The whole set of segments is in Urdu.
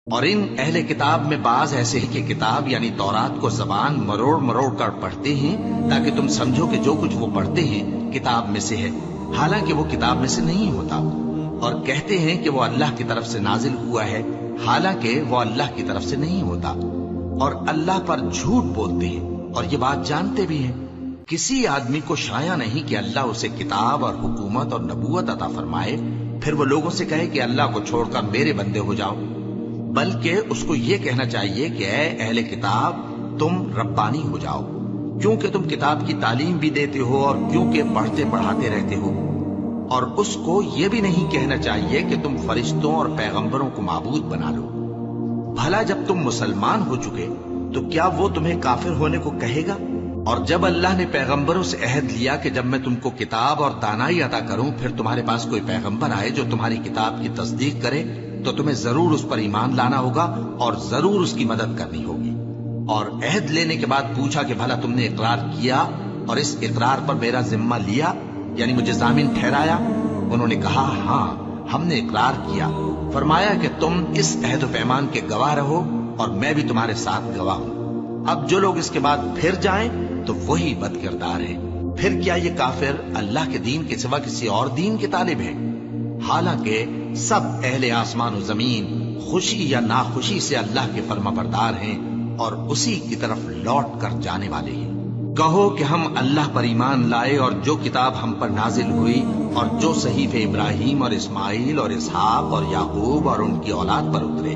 اور ان اہل کتاب میں بعض ایسے ہیں کہ کتاب یعنی تورات کو زبان مروڑ مروڑ کر پڑھتے ہیں تاکہ تم سمجھو کہ جو کچھ وہ پڑھتے ہیں کتاب میں سے ہے، حالانکہ وہ کتاب میں سے نہیں ہوتا، اور کہتے ہیں کہ وہ اللہ کی طرف سے نازل ہوا ہے، حالانکہ وہ اللہ کی طرف سے نہیں ہوتا، اور اللہ پر جھوٹ بولتے ہیں اور یہ بات جانتے بھی ہیں۔ کسی آدمی کو شایع نہیں کہ اللہ اسے کتاب اور حکومت اور نبوت عطا فرمائے، پھر وہ لوگوں سے کہے کہ اللہ کو چھوڑ کر میرے بندے ہو جاؤ، بلکہ اس کو یہ کہنا چاہیے کہ اے اہل کتاب تم ربانی ہو جاؤ، کیونکہ تم کتاب کی تعلیم بھی دیتے ہو اور کیونکہ پڑھتے پڑھاتے رہتے ہو۔ اور اس کو یہ بھی نہیں کہنا چاہیے کہ تم فرشتوں اور پیغمبروں کو معبود بنا لو۔ بھلا جب تم مسلمان ہو چکے تو کیا وہ تمہیں کافر ہونے کو کہے گا؟ اور جب اللہ نے پیغمبروں سے عہد لیا کہ جب میں تم کو کتاب اور دانائی عطا کروں پھر تمہارے پاس کوئی پیغمبر آئے جو تمہاری کتاب کی تصدیق کرے تو تمہیں ضرور اس پر ایمان لانا ہوگا اور ضرور اس کی مدد کرنی ہوگی۔ اور عہد لینے کے بعد پوچھا کہ بھلا تم نے اقرار کیا اور اس اقرار پر میرا ذمہ لیا، یعنی مجھے ضامن ٹھہرایا؟ انہوں نے کہا ہاں ہم نے اقرار کیا۔ فرمایا کہ تم اس عہد و پیمان کے گواہ رہو اور میں بھی تمہارے ساتھ گواہ ہوں۔ اب جو لوگ اس کے بعد پھر جائیں تو وہی بد کردار ہیں۔ پھر کیا یہ کافر اللہ کے دین کے سوا کسی اور دین کے طالب ہیں؟ حالانکہ سب اہل آسمان و زمین خوشی یا ناخوشی سے اللہ کے فرما بردار ہیں اور اسی کی طرف لوٹ کر جانے والے ہیں۔ کہو کہ ہم اللہ پر ایمان لائے اور جو کتاب ہم پر نازل ہوئی اور جو صحیفے ابراہیم اور اسماعیل اور اسحاق اور یعقوب اور ان کی اولاد پر اترے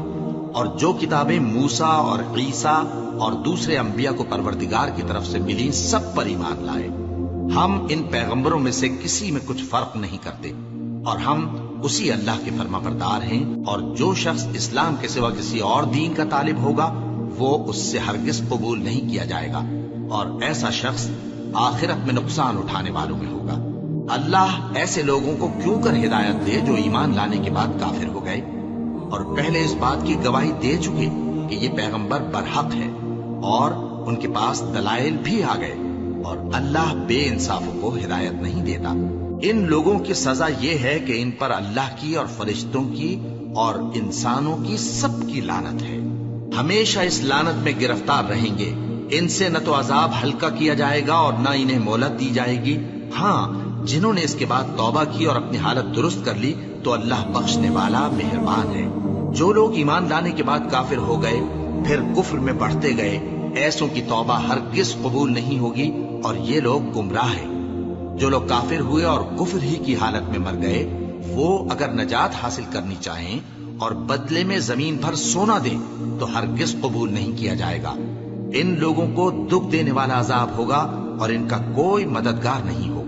اور جو کتابیں موسیٰ اور عیسیٰ اور دوسرے انبیاء کو پروردگار کی طرف سے ملی سب پر ایمان لائے۔ ہم ان پیغمبروں میں سے کسی میں کچھ فرق نہیں کرتے اور ہم اسی اللہ کے فرما بردار ہیں، اور جو شخص اسلام کے سوا کسی اور دین کا طالب ہوگا وہ اس سے ہرگز قبول نہیں کیا جائے گا، اور ایسا شخص آخرت میں نقصان اٹھانے والوں میں ہوگا۔ اللہ ایسے لوگوں کو کیوں کر ہدایت دے جو ایمان لانے کے بعد کافر ہو گئے اور پہلے اس بات کی گواہی دے چکے کہ یہ پیغمبر برحق ہے اور ان کے پاس دلائل بھی آ گئے، اور اللہ بے انصافوں کو ہدایت نہیں دیتا۔ ان لوگوں کی سزا یہ ہے کہ ان پر اللہ کی اور فرشتوں کی اور انسانوں کی سب کی لعنت ہے، ہمیشہ اس لعنت میں گرفتار رہیں گے۔ ان سے نہ تو عذاب ہلکا کیا جائے گا اور نہ انہیں مہلت دی جائے گی۔ ہاں جنہوں نے اس کے بعد توبہ کی اور اپنی حالت درست کر لی تو اللہ بخشنے والا مہربان ہے۔ جو لوگ ایمان لانے کے بعد کافر ہو گئے پھر کفر میں بڑھتے گئے، ایسوں کی توبہ ہرگز قبول نہیں ہوگی اور یہ لوگ گمراہ ہیں۔ جو لوگ کافر ہوئے اور کفر ہی کی حالت میں مر گئے وہ اگر نجات حاصل کرنی چاہیں اور بدلے میں زمین بھر سونا دیں تو ہرگز قبول نہیں کیا جائے گا۔ ان لوگوں کو دکھ دینے والا عذاب ہوگا اور ان کا کوئی مددگار نہیں ہوگا۔